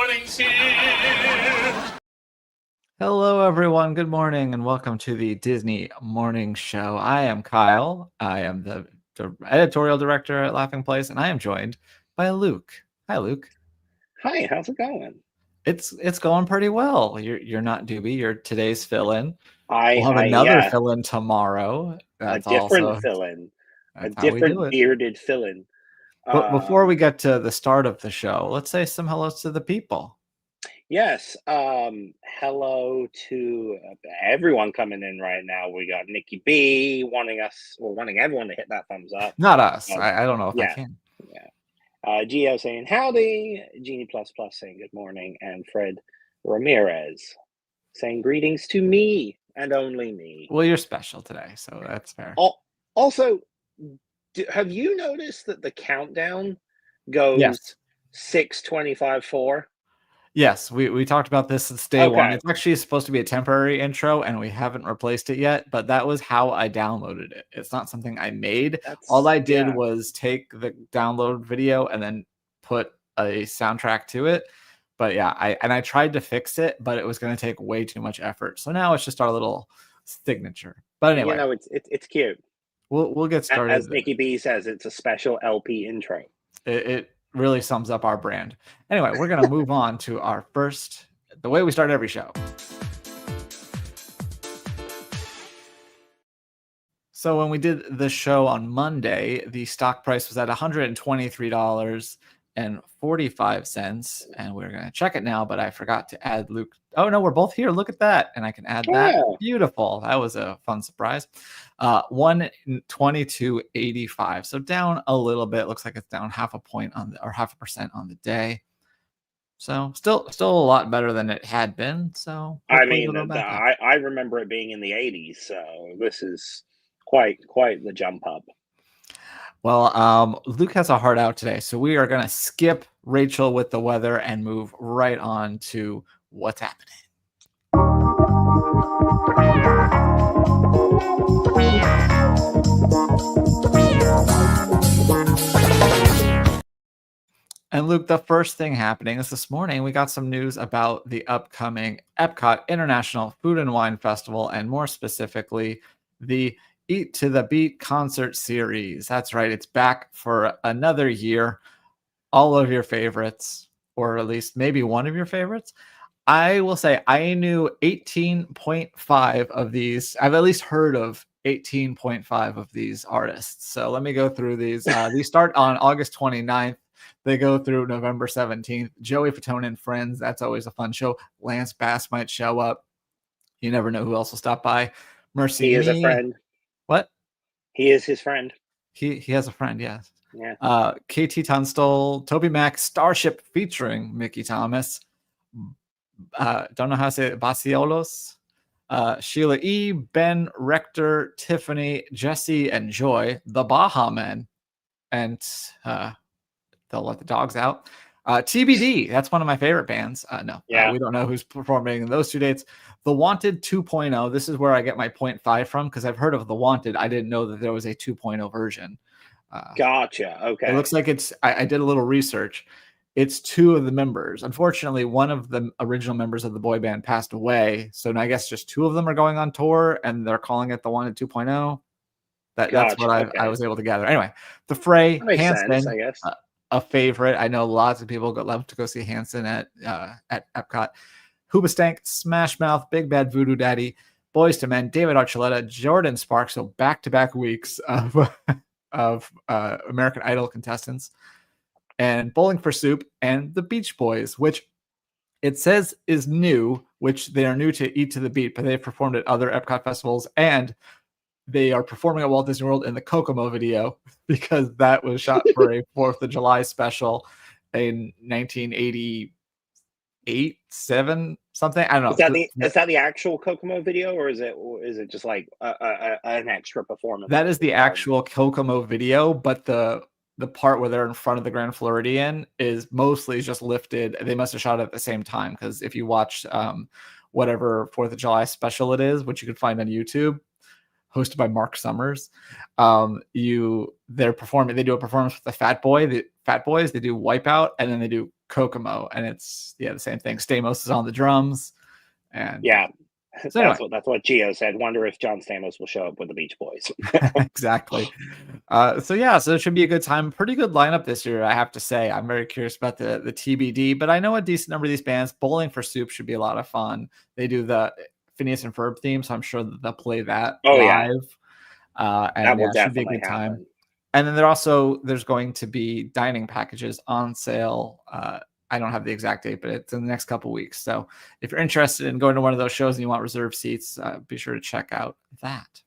morning's here. Hello, everyone. Good morning, and welcome to the Disney Morning Show. I am Kyle. I am the editorial director at Laughing Place, and I am joined by Luke. Hi, Luke. Hi, how's it going? It's going pretty well. You're not Doobie. You're today's fill-in. We'll have I another yeah, fill-in tomorrow. a That's different also fill-in, a that's how we do different it. bearded fill-in. But before we get to the start of the show, let's say some hellos to the people. Yes, hello to everyone coming in right now. We got Nikki B wanting everyone to hit that thumbs up. Not us. Um, I don't know if I yeah, can. yeah. Gio saying howdy, Genie Plus Plus saying good morning, and Fred Ramirez saying greetings to me and only me. Well, you're special today, so that's fair. Also, have you noticed that the countdown goes Yes. 6:25:4? Yes, we talked about this since day one. Okay. It's actually supposed to be a temporary intro, and we haven't replaced it yet, but that was how I downloaded it. It's not something I made. All I did was take the download video and then put a soundtrack to it. But yeah, I tried to fix it, but it was going to take way too much effort. So now it's just our little signature. But anyway, You know, it's cute. we'll get started. As Nikki B says, it's a special LP intro. It really sums up our brand. Anyway, we're going to move on to our first, the way we start every show. So when we did the show on Monday, the stock price was at $123.45, and we're going to check it now, but I forgot to add Luke. Oh, no, we're both here. Look at that. And I can add that. Beautiful. That was a fun surprise. 122.85. So down a little bit. Looks like it's down 0.5% on the, or 0.5% on the day. So still a lot better than it had been. So I mean, I remember it being in the 80s. So this is quite the jump up. Well, Luke has a heart out today, so we are going to skip Rachel with the weather and move right on to what's happening. And Luke, the first thing happening is this morning we got some news about the upcoming Epcot International Food and Wine Festival, and more specifically, the Eat to the Beat concert series. That's right. It's back for another year. All of your favorites, or at least maybe one of your favorites. I will say I knew 18.5 of these. I've at least heard of 18.5 of these artists. So let me go through these. These start on August 29th. They go through November 17th. Joey Fatone and Friends. That's always a fun show. Lance Bass might show up. You never know who else will stop by. Mercy He is Me. a friend. What? He is his friend. He has a friend, yes. Yeah. KT Tunstall, Toby Mac, Starship featuring Mickey Thomas. Don't know how to say it. Basiolos. Sheila E., Ben Rector, Tiffany, Jesse, and Joy, the Baha Men. And they'll let the dogs out. TBD, that's one of my favorite bands. We don't know who's performing in those 2 dates. The Wanted 2.0, this is where I get my 0.5 from, because I've heard of The Wanted. I didn't know that there was a 2.0 version. Gotcha. Okay. It looks like it's, I did a little research. It's two of the members. Unfortunately, one of the original members of the boy band passed away. So I guess just two of them are going on tour, and they're calling it The Wanted 2.0. That's what I was able to gather. Anyway, The Fray, Hanson, I guess. A favorite. I know lots of people love to go see Hanson at Epcot. Hoobastank, Smash Mouth, Big Bad Voodoo Daddy, Boys to Men, David Archuleta, Jordan Sparks. So back-to-back weeks of American Idol contestants, and Bowling for Soup and the Beach Boys, which it says is new, which they are new to Eat to the Beat, but they've performed at other Epcot festivals, and they are performing at Walt Disney World in the Kokomo video, because that was shot for a 4th of July special in 1988, 7, something. I don't know. Is that the actual Kokomo video, or is it just like an extra performance? That is the actual Kokomo video, but the part where they're in front of the Grand Floridian is mostly just lifted. They must have shot it at the same time, because if you watch whatever 4th of July special it is, which you can find on YouTube, hosted by Mark Summers. They're performing. They do a performance with the Fat Boys. They do Wipeout, and then they do Kokomo, and it's the same thing. Stamos is on the drums, and Yeah, so anyway. that's what Gio said. Wonder if John Stamos will show up with the Beach Boys. Exactly. So it should be a good time. Pretty good lineup this year, I have to say. I'm very curious about the TBD, but I know a decent number of these bands. Bowling for Soup should be a lot of fun. They do the Phineas and Ferb theme, so I'm sure that they'll play that live. And that will it should be a definitely good time. happen. And then there's going to be dining packages on sale. I don't have the exact date, but it's in the next couple weeks. So if you're interested in going to one of those shows and you want reserved seats, be sure to check out that.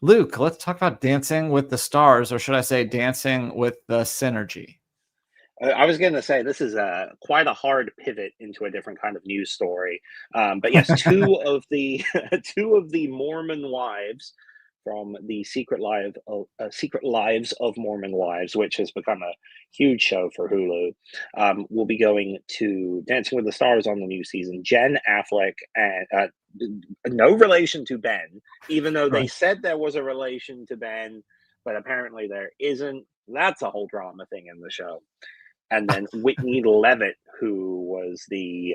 Luke, let's talk about Dancing with the Stars, or should I say Dancing with the Synergy? I was going to say this is quite a hard pivot into a different kind of news story, but yes, two of the Mormon wives from the Secret Lives of Mormon Wives, which has become a huge show for Hulu, will be going to Dancing with the Stars on the new season. Jen Affleck, and no relation to Ben, even though they said there was a relation to Ben, but apparently there isn't. That's a whole drama thing in the show. And then Whitney Levitt, who was the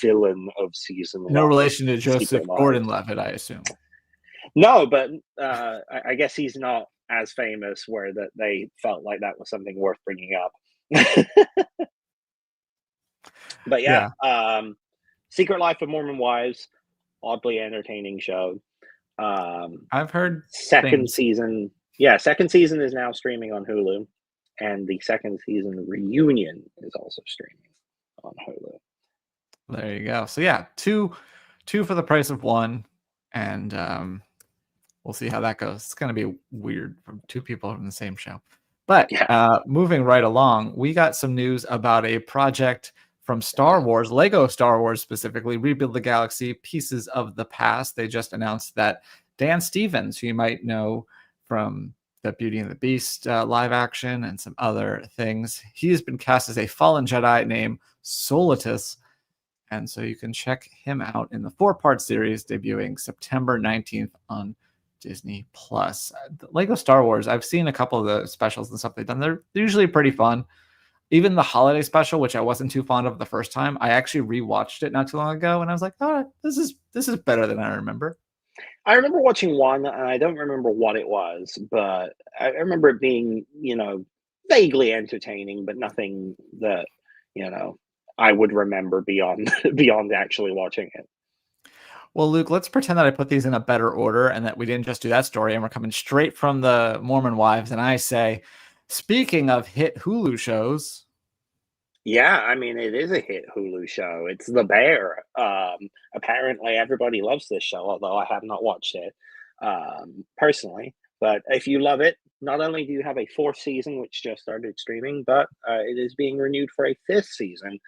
villain of season 1. No relation to Joseph Gordon-Levitt, I assume. No, but I guess he's not as famous where that they felt like that was something worth bringing up. But yeah. Secret Life of Mormon Wives, oddly entertaining show. I've heard second season. Yeah, second season is now streaming on Hulu. And the second season reunion is also streaming on Hulu. There you go. So yeah, two for the price of one, and we'll see how that goes. It's going to be weird from two people from the same show. But moving right along, we got some news about a project from Star Wars, Lego Star Wars specifically, Rebuild the Galaxy, Pieces of the Past. They just announced that Dan Stevens, who you might know from the Beauty and the Beast live action and some other things, he's been cast as a fallen Jedi named Solitus. And so you can check him out in the 4-part series debuting September 19th on Disney Plus. Lego Star Wars, I've seen a couple of the specials and stuff they've done. They're usually pretty fun. Even the holiday special, which I wasn't too fond of the first time, I actually rewatched it not too long ago, and I was like, oh, this is better than I remember. I remember watching one, and I don't remember what it was, but I remember it being, vaguely entertaining, but nothing that, I would remember beyond actually watching it. Well, Luke, let's pretend that I put these in a better order and that we didn't just do that story and we're coming straight from the Mormon Wives. And I say, speaking of hit Hulu shows. Yeah, I mean, it is a hit Hulu show. It's The Bear. Apparently, everybody loves this show, although I have not watched it personally. But if you love it, not only do you have a 4th season, which just started streaming, but it is being renewed for a 5th season,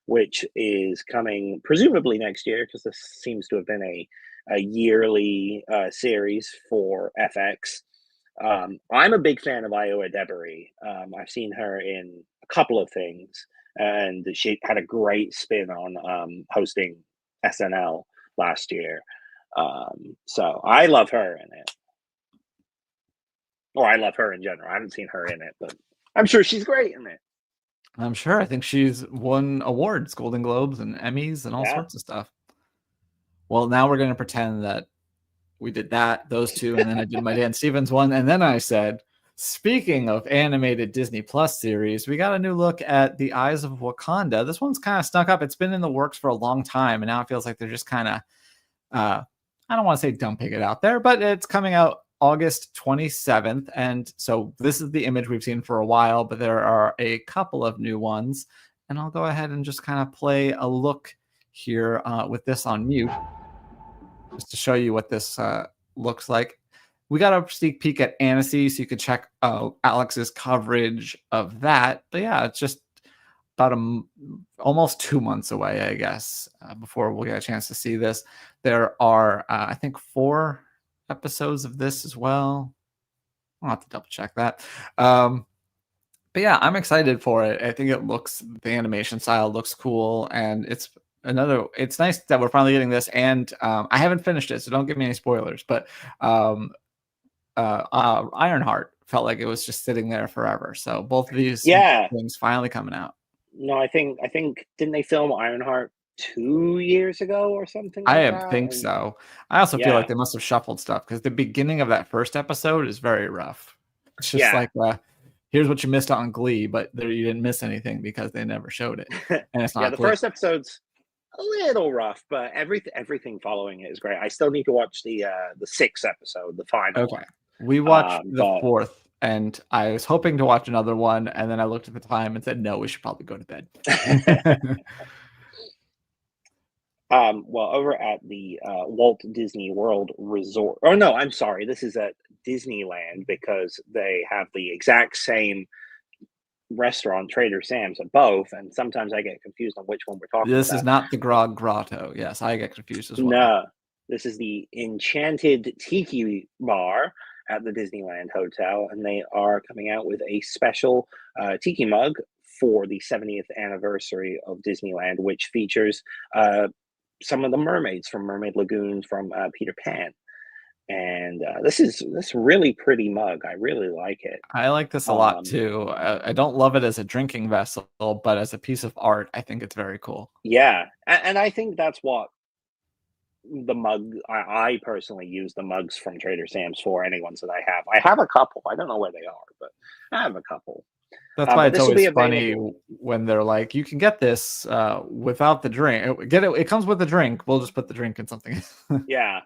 which is coming presumably next year, because this seems to have been a yearly series for FX. I'm a big fan of Iowa Debris. I've seen her in a couple of things, and she had a great spin on hosting SNL last year. So I love her in it. Or I love her in general. I haven't seen her in it, but I'm sure she's great in it. I'm sure. I think she's won awards, Golden Globes and Emmys and all sorts of stuff. Well, now we're going to pretend that we did those two, and then I did my Dan Stevens one, and then I said, speaking of animated Disney Plus series, we got a new look at The Eyes of Wakanda. This one's kind of snuck up. It's been in the works for a long time, and now it feels like they're just kind of, I don't want to say dumping it out there, but it's coming out August 27th. And so this is the image we've seen for a while, but there are a couple of new ones. And I'll go ahead and just kind of play a look here with this on mute, just to show you what this looks like. We got a sneak peek at Annecy, so you can check Alex's coverage of that. But yeah, it's just about almost 2 months away, I guess, before we'll get a chance to see this. There are, I think, 4 episodes of this as well. I'll have to double check that. But yeah, I'm excited for it. I think the animation style looks cool, and it's It's nice that we're finally getting this, and I haven't finished it, so don't give me any spoilers. But Ironheart felt like it was just sitting there forever. So both of these things finally coming out. No, I think didn't they film Ironheart 2 years ago or something like that? I think so. I also feel like they must have shuffled stuff because the beginning of that first episode is very rough. It's just like, here's what you missed out on Glee, but you didn't miss anything because they never showed it. And it's not the first episode's a little rough, but everything following it is great. I still need to watch the 6th episode, the final one. We watched the 4th, and I was hoping to watch another one, and then I looked at the time and said, no, we should probably go to bed. Well, over at the Walt Disney World Resort. Oh, no, I'm sorry. This is at Disneyland because they have the exact same restaurant, Trader Sam's, at both. And sometimes I get confused on which one we're talking about. This is not the Grog Grotto. Yes, I get confused as well. No, this is the Enchanted Tiki Bar at the Disneyland Hotel. And they are coming out with a special tiki mug for the 70th anniversary of Disneyland, which features some of the mermaids from Mermaid Lagoon from Peter Pan. And this really pretty mug. I really like it. I like this a lot too. I don't love it as a drinking vessel, but as a piece of art, I think it's very cool. Yeah, and I think that's what the mug. I personally use the mugs from Trader Sam's for. Any ones that I have. I have a couple. I don't know where they are, but I have a couple. That's why it's always funny when they're like, you can get this without the drink. Get it. It comes with the drink. We'll just put the drink in something. Yeah.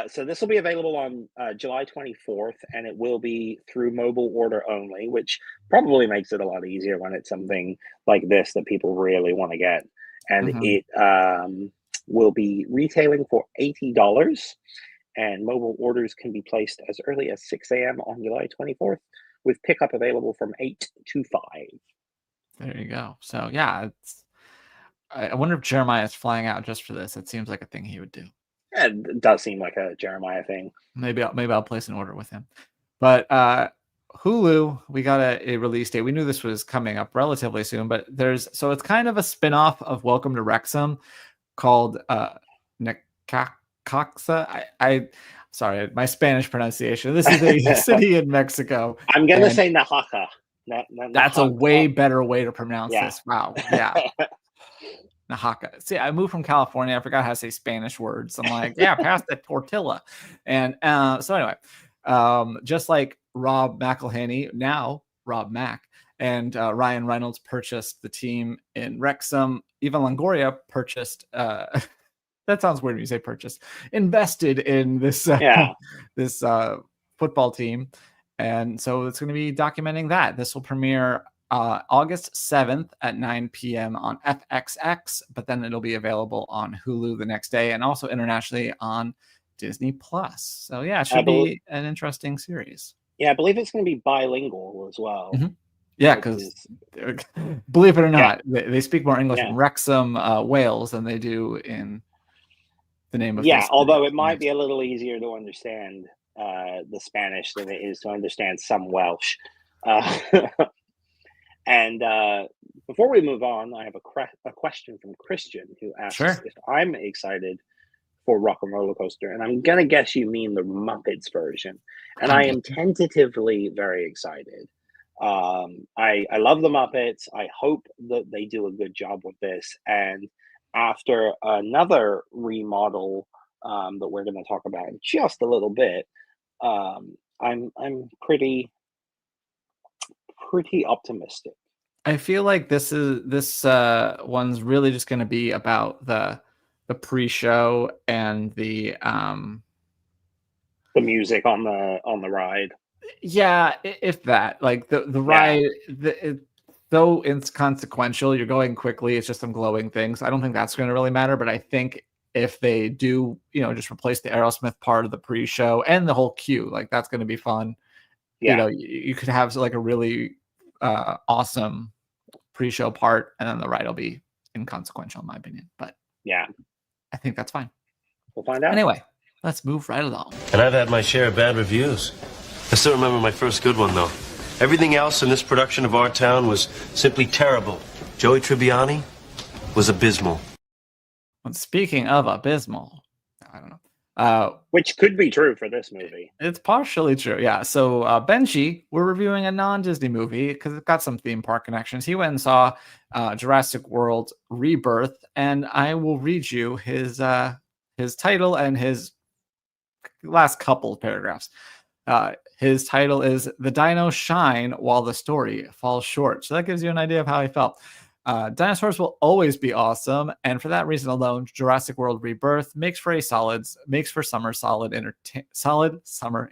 So this will be available on July 24th, and it will be through mobile order only, which probably makes it a lot easier when it's something like this that people really want to get. And it will be retailing for $80, and mobile orders can be placed as early as 6 a.m. on July 24th, with pickup available from 8 to 5. There you go. So yeah, I wonder if Jeremiah is flying out just for this. It seems like a thing he would do. Yeah, it does seem like a Jeremiah thing. Maybe I'll place an order with him. But Hulu, we got a release date. We knew this was coming up relatively soon, but it's kind of a spin-off of Welcome to Wrexham called Necaxa. Sorry, my Spanish pronunciation. This is a city in Mexico. I'm gonna say Necaxa. That's a way better way to pronounce this. Wow. Yeah. Necaxa. See, I moved from California. I forgot how to say Spanish words. I'm like, pass the tortilla. And so anyway, just like Rob McElhenney, now Rob Mack, and Ryan Reynolds purchased the team in Wrexham. Eva Longoria purchased. That sounds weird when you say purchased. Invested in this this football team, and so it's going to be documenting that. This will premiere August 7th at 9 p.m. on FXX, but then it'll be available on Hulu the next day and also internationally on Disney Plus. So yeah, it should be an interesting series. Yeah, I believe it's going to be bilingual as well. Yeah, because believe it or not, they speak more English in Wrexham, Wales than they do in the name of although it might be a little easier to understand the Spanish than it is to understand some Welsh. And before we move on, I have a question from Christian who asks if I'm excited for Rock and Roller Coaster, and I'm gonna guess you mean the Muppets version, and I am tentatively very excited. I love the Muppets. I hope that they do a good job with this, and after another remodel that we're going to talk about in just a little bit, I'm pretty optimistic. I feel like this one's really just going to be about the pre-show and the music on the ride. Yeah, if that, like the ride, though it's consequential, you're going quickly. It's just some glowing things. I don't think that's going to really matter, but I think if they do, just replace the Aerosmith part of the pre-show and the whole queue, like that's going to be fun. Yeah. You could have like a really awesome pre-show part, and then the ride will be inconsequential in my opinion. But yeah, I think that's fine. We'll find out. Anyway, let's move right along. And I've had my share of bad reviews. I still remember my first good one, though. Everything else in this production of Our Town was simply terrible. Joey Tribbiani was abysmal. And speaking of abysmal, I don't know. Which could be true for this movie. It's partially true, yeah. So Benji, we're reviewing a non-Disney movie because it's got some theme park connections. He went and saw Jurassic World Rebirth, and I will read you his title and his last couple of paragraphs. His title is "The Dinos Shine While the Story Falls Short." So that gives you an idea of how he felt. Dinosaurs will always be awesome, and for that reason alone, Jurassic World Rebirth makes for solid summer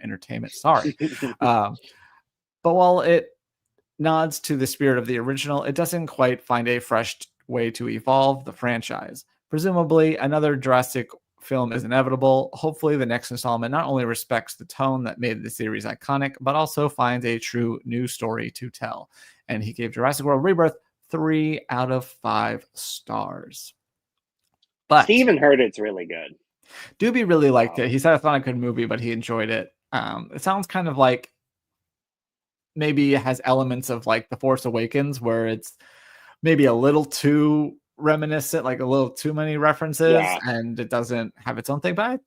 entertainment. Sorry, but while it nods to the spirit of the original, it doesn't quite find a fresh way to evolve the franchise. Presumably, another Jurassic film is inevitable. Hopefully, the next installment not only respects the tone that made the series iconic, but also finds a true new story to tell. And he gave Jurassic World Rebirth 3 out of 5 stars. But Steven heard it's really good. Doobie really liked it. He said it's not a good movie, but he enjoyed it. It sounds kind of like maybe it has elements of like The Force Awakens, where it's maybe a little too reminiscent, like a little too many references, and it doesn't have its own thing. But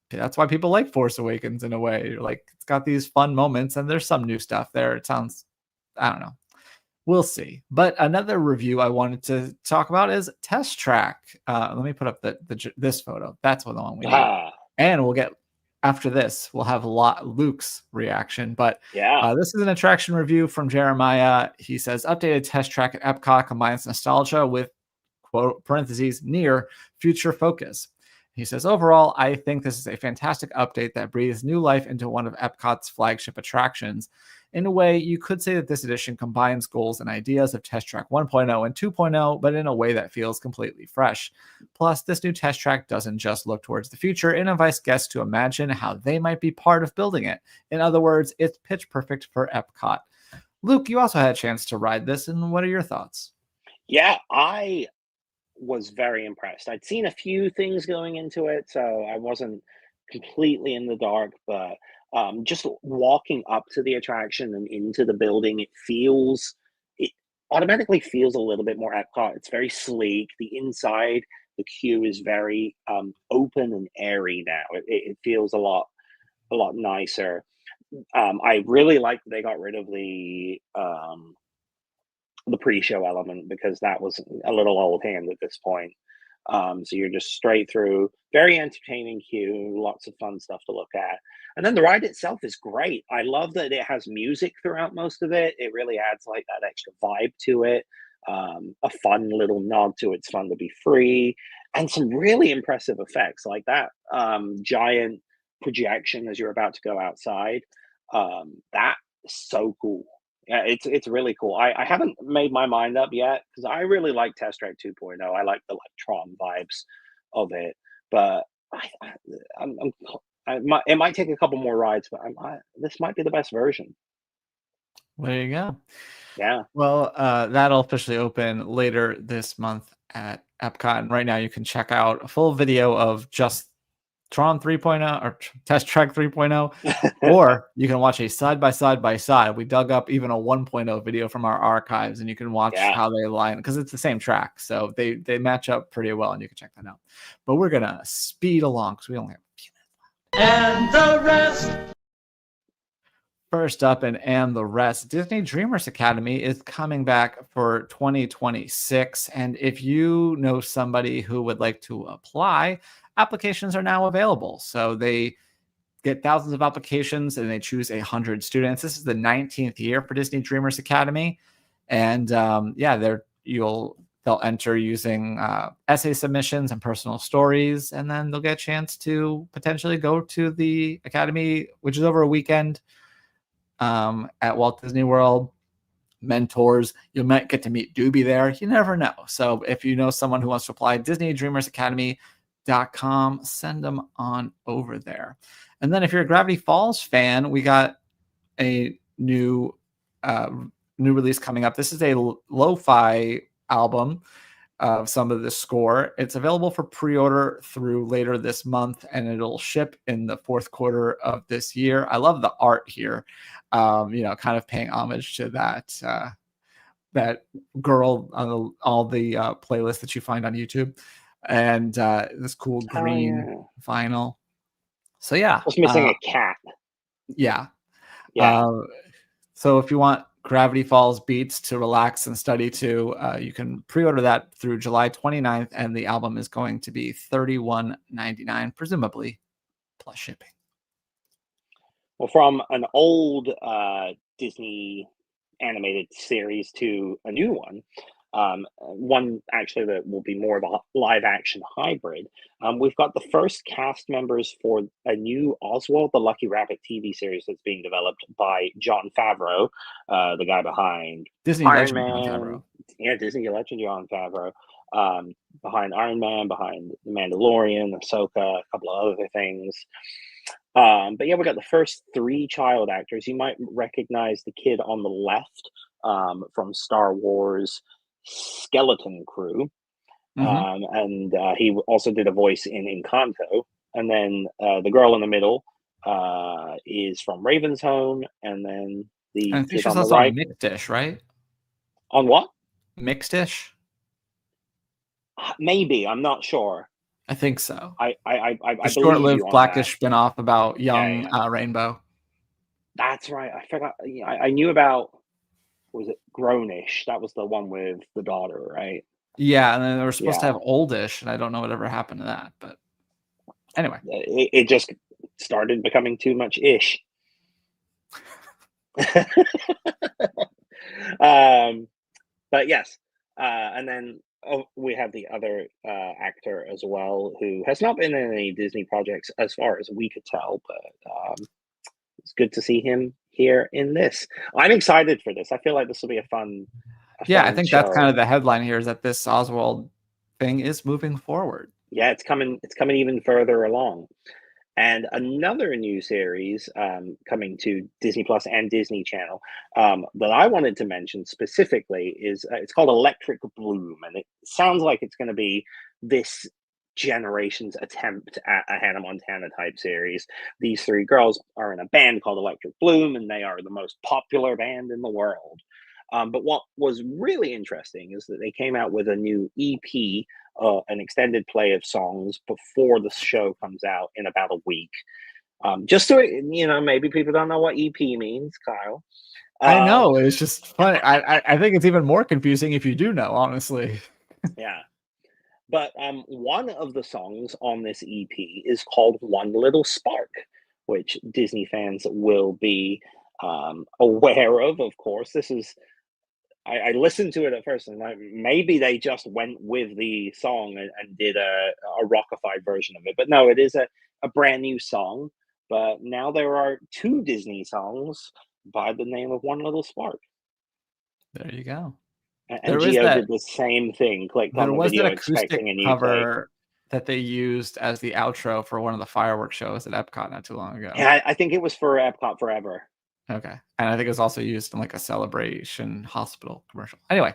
that's why people like Force Awakens in a way. Like, it's got these fun moments, and there's some new stuff there. It sounds, I don't know. We'll see. But another review I wanted to talk about is Test Track. Let me put up this photo. That's what the one we need. And we'll get, after this, we'll have Luke's reaction. But this is an attraction review from Jeremiah. He says, updated Test Track at Epcot combines nostalgia with, quote, parentheses, near future focus. He says, overall, I think this is a fantastic update that breathes new life into one of Epcot's flagship attractions. In a way, you could say that this edition combines goals and ideas of Test Track 1.0 and 2.0, but in a way that feels completely fresh. Plus, this new Test Track doesn't just look towards the future, it invites guests to imagine how they might be part of building it. In other words, it's pitch perfect for Epcot. Luke, you also had a chance to ride this, and what are your thoughts? Yeah, I was very impressed. I'd seen a few things going into it, so I wasn't completely in the dark, but just walking up to the attraction and into the building, it automatically feels a little bit more Epcot. It's very sleek. The inside, the queue is very open and airy now. It feels a lot nicer. I really like that they got rid of the pre-show element, because that was a little old hand at this point. So you're just straight through, very entertaining queue, lots of fun stuff to look at. And then the ride itself is great. I love that it has music throughout most of it. It really adds like that extra vibe to it. A fun little nod to It's Fun to Be Free, and some really impressive effects like that giant projection as you're about to go outside. That is so cool. Yeah, it's really cool. I haven't made my mind up yet, because I really like Test Track 2.0. I like the like Tron vibes of it, but it might take a couple more rides, but this might be the best version. There you go. Yeah. Well, that'll officially open later this month at Epcot. And right now you can check out a full video of just Tron 3.0 or Test Track 3.0, or you can watch a side by side. We dug up even a 1.0 video from our archives, and you can watch how they align, because it's the same track. So they match up pretty well, and you can check that out. But we're going to speed along because we only have a few minutes left. And the rest. First up, and the rest, Disney Dreamers Academy is coming back for 2026. And if you know somebody who would like to apply, applications are now available. So they get thousands of applications and they choose 100 students. This is the 19th year for Disney Dreamers Academy. And they'll enter using essay submissions and personal stories. And then they'll get a chance to potentially go to the Academy, which is over a weekend at Walt Disney World. Mentors, you might get to meet Doobie there. You never know. So if you know someone who wants to apply, DisneyDreamersAcademy.com, send them on over there. And then if you're a Gravity Falls fan, we got a new release coming up. This is a lo-fi album of some of the score. It's available for pre-order through later this month, and it'll ship in the fourth quarter of this year. I love the art here, kind of paying homage to that girl on all the playlists that you find on YouTube. and this cool green vinyl. So yeah, Just missing a cat. yeah. Yeah. So if you want Gravity Falls beats to relax and study to, you can pre-order that through July 29th, and the album is going to be $31.99, presumably plus shipping. Well, from an old Disney animated series to a new one, one actually that will be more of a live action hybrid. We've got the first cast members for a new Oswald the Lucky Rabbit TV series that's being developed by Jon Favreau, the guy behind Disney Iron legend Jon Man. Favreau. Yeah, Disney legend Jon Favreau. Behind Iron Man, behind The Mandalorian, Ahsoka, a couple of other things. But yeah, we got the first 3 child actors. You might recognize the kid on the left from Star Wars Skeleton Crew. And he also did a voice in Encanto. And then the girl in the middle is from Raven's Home. And then the And I think kid she's on the also right. on Mixed-ish, right? On what? Mixed-ish? Maybe. I'm not sure. I think so. I The believe short-lived you on Blackish that. spinoff about young Yeah. Rainbow. That's right. I forgot. I knew about, was it Grownish? That was the one with the daughter, right? Yeah, and then they were supposed to Yeah. have Oldish, and I don't know whatever happened to that. But anyway, It just started becoming too much ish. But yes, and then we have the other actor as well, who has not been in any Disney projects as far as we could tell, but it's good to see him here in this. I'm excited for this. I feel like this will be a fun yeah, I think show. that's kind of the headline here, is that this Oswald thing is moving forward. Yeah, it's coming even further along. And another new series coming to Disney Plus and Disney Channel that I wanted to mention specifically is it's called Electric Bloom, and it sounds like it's going to be this generation's attempt at a Hannah Montana type series. These 3 girls are in a band called Electric Bloom, and they are the most popular band in the world. But what was really interesting is that they came out with a new EP, an extended play of songs before the show comes out in about a week. Just so maybe people don't know what EP means, Kyle. I know, it's just funny. I think it's even more confusing if you do know, honestly. Yeah. But one of the songs on this EP is called One Little Spark, which Disney fans will be aware of course. This is, I listened to it at first and like, maybe they just went with the song and did a rockified version of it. But no, it is a brand new song. But now there are 2 Disney songs by the name of One Little Spark. There you go. And Gio did the same thing, clicked on the video expecting a new cover that they used as the outro for one of the fireworks shows at Epcot not too long ago. Yeah, I think it was for Epcot Forever. Okay. And I think it was also used in like a Celebration hospital commercial. Anyway,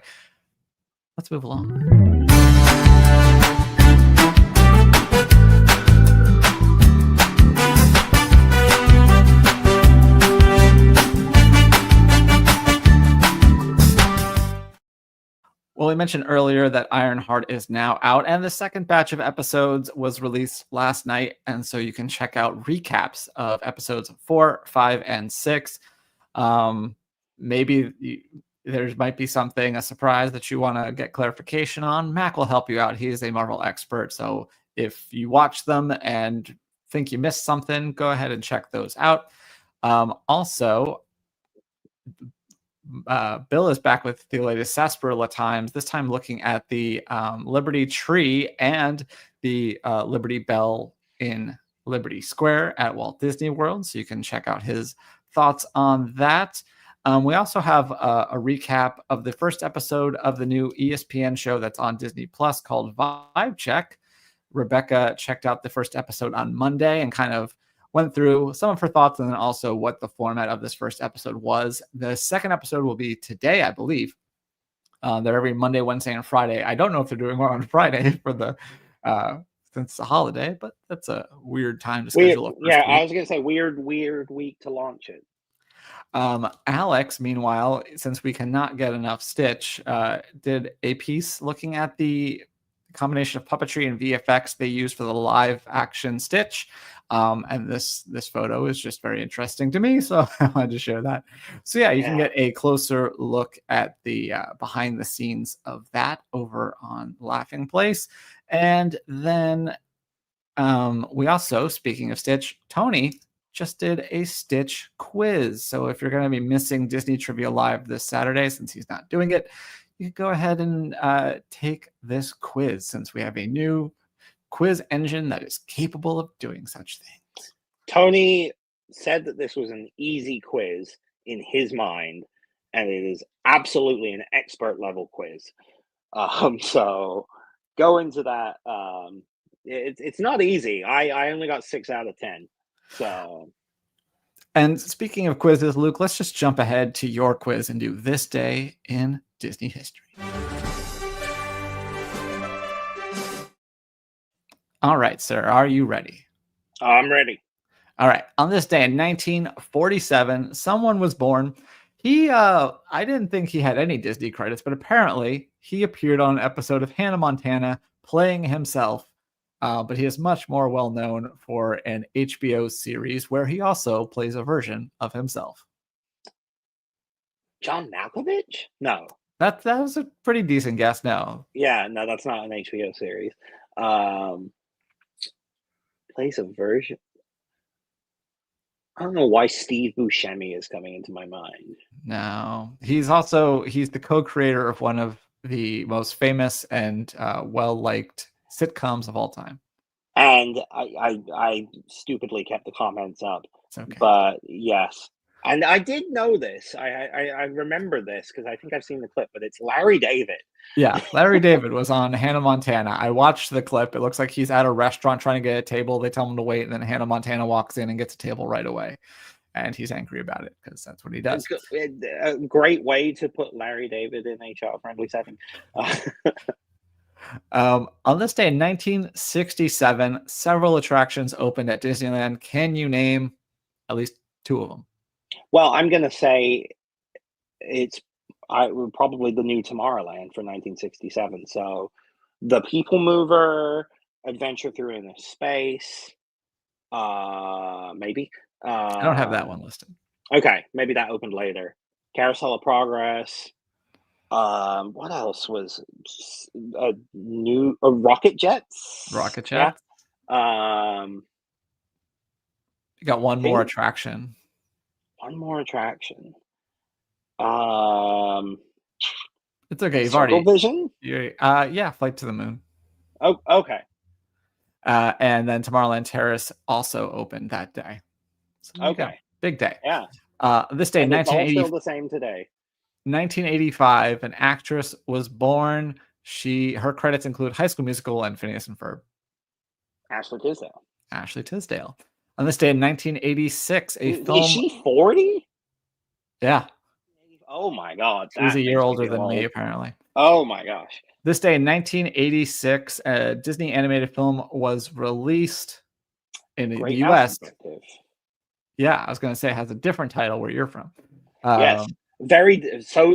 let's move along. Well, we mentioned earlier that Ironheart is now out, and the second batch of episodes was released last night, and so you can check out recaps of episodes 4, 5, and 6. Maybe there might be a surprise that you want to get clarification on. Mac will help you out. He is a Marvel expert, so if you watch them and think you missed something, go ahead and check those out. Also, Bill is back with the latest Sarsaparilla Times, this time looking at the Liberty Tree and the Liberty Bell in Liberty Square at Walt Disney World. So you can check out his thoughts on that. We also have a recap of the first episode of the new ESPN show that's on Disney Plus called Vibe Check. Rebecca checked out the first episode on Monday and kind of went through some of her thoughts and then also what the format of this first episode was. The second episode will be today, I believe. They're every Monday, Wednesday, and Friday. I don't know if they're doing one on Friday for the since it's a holiday, but that's a weird time to schedule. I was gonna say weird week to launch it. Alex, meanwhile, since we cannot get enough Stitch, did a piece looking at the combination of puppetry and VFX they used for the live action Stitch. And this photo is just very interesting to me, so I wanted to share that. So yeah, you can get a closer look at the behind the scenes of that over on Laughing Place. And then we also, speaking of Stitch, Tony just did a Stitch quiz. So if you're going to be missing Disney Trivia Live this Saturday, since he's not doing it, you can go ahead and take this quiz, since we have a new quiz engine that is capable of doing such things. Tony said that this was an easy quiz in his mind, and it is absolutely an expert level quiz. So go into that. It's not easy. I only got 6 out of 10. So. And speaking of quizzes, Luke, let's just jump ahead to your quiz and do This Day in Disney History. All right, sir. Are you ready? I'm ready. All right. On this day in 1947, someone was born. I didn't think he had any Disney credits, but apparently he appeared on an episode of Hannah Montana playing himself. But he is much more well known for an HBO series where he also plays a version of himself. John Malkovich? No. That was a pretty decent guess. No. Yeah, no, that's not an HBO series. Plays a version. I don't know why Steve Buscemi is coming into my mind. No. He's the co-creator of one of the most famous and well-liked sitcoms of all time. And I stupidly kept the comments up. It's okay. But yes. And I did know this. I remember this because I think I've seen the clip, but it's Larry David. Yeah, Larry David was on Hannah Montana. I watched the clip. It looks like he's at a restaurant trying to get a table. They tell him to wait, and then Hannah Montana walks in and gets a table right away. And he's angry about it because that's what he does. A great way to put Larry David in a child-friendly setting. On this day in 1967, several attractions opened at Disneyland. Can you name at least 2 of them? Well, I'm going to say it's probably the new Tomorrowland for 1967. So the People Mover, Adventure Through Inner Space, maybe. I don't have that one listed. Okay, maybe that opened later. Carousel of Progress. What else was a new Rocket Jets? Rocket Jets. Yeah. You got one more attraction. One more attraction. It's okay. You've Circle already Vision. Yeah, Flight to the Moon. Oh, okay. And then Tomorrowland Terrace also opened that day. So Okay. Big day. Yeah. This day, And it's all 1980. still the same today. 1985, an actress was born. Her credits include High School Musical and Phineas and Ferb. Ashley Tisdale. Ashley Tisdale. On this day in 1986, a film. Is she 40? Yeah. Oh my God. She's a year older than me, apparently. Oh my gosh. This day in 1986, a Disney animated film was released in the U.S. Yeah, I was going to say it has a different title where you're from. Yes.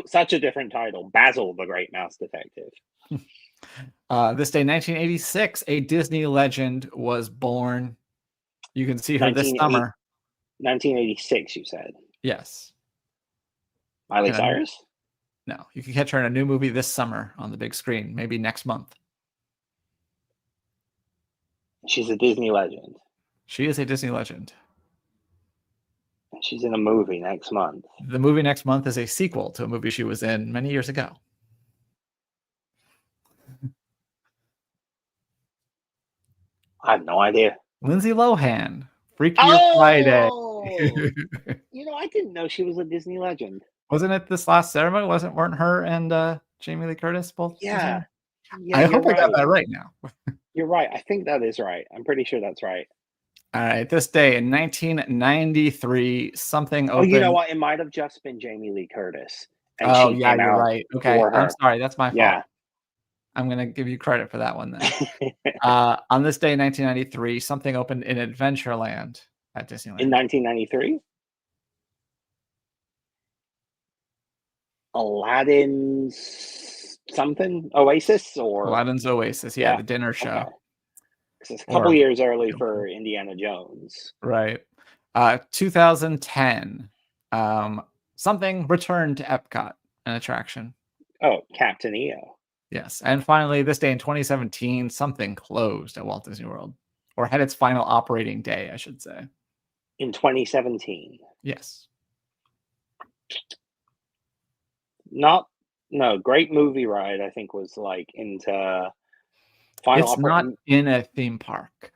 Such a different title. Basil the Great Mouse Detective. This day, 1986, a Disney legend was born. You can see her this summer. 1986, you said? Yes. Miley Cyrus? No, you can catch her in a new movie this summer on the big screen, maybe next month. She's a Disney legend. She is a Disney legend. She's in a movie next month. The movie next month is a sequel to a movie she was in many years ago. I have no idea. Lindsay Lohan. Freakier Friday. I didn't know she was a Disney legend. Wasn't it this last ceremony? Weren't her and Jamie Lee Curtis both? Yeah. I hope I got that right now. You're right. I think that is right. I'm pretty sure that's right. All right. This day in 1993, something opened. Oh, you know what? It might have just been Jamie Lee Curtis. And yeah, you're right. Okay. I'm sorry. That's my fault. Yeah. I'm going to give you credit for that one then. On this day in 1993, something opened in Adventureland at Disneyland. In 1993? Aladdin's something Oasis or Aladdin's Oasis. Yeah, the dinner show. Okay. 'Cause it's a couple Or- years early for Indiana Jones. Right. 2010. Something returned to Epcot, an attraction. Oh, Captain EO. Yes. And finally, this day in 2017, something closed at Walt Disney World, or had its final operating day, I should say. In 2017. Yes. Great Movie Ride, I think, was like into final It's not in a theme park.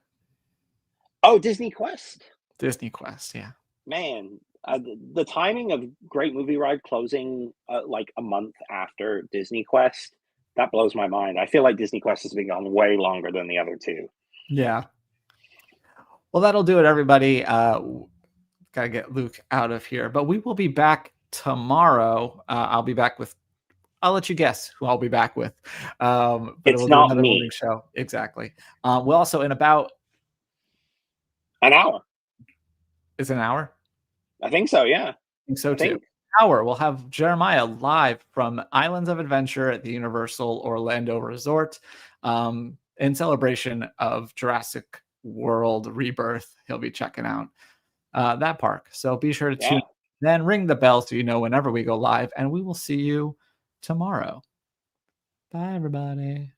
Oh, Disney Quest. Disney Quest, yeah. Man, the timing of Great Movie Ride closing like a month after Disney Quest, that blows my mind. I feel like Disney Quest has been gone way longer than the other two. Yeah. Well, that'll do it, everybody. Gotta get Luke out of here, but we will be back tomorrow. I'll be back with, I'll let you guess who I'll be back with. But It's we'll not do another me. morning show. Exactly. We'll also, in about an hour. Is it an hour? I think so, yeah. I think so too. Hour, we'll have Jeremiah live from Islands of Adventure at the Universal Orlando Resort in celebration of Jurassic World Rebirth. He'll be checking out that park. So be sure to tune in. Then ring the bell so you know whenever we go live, and we will see you tomorrow. Bye, everybody.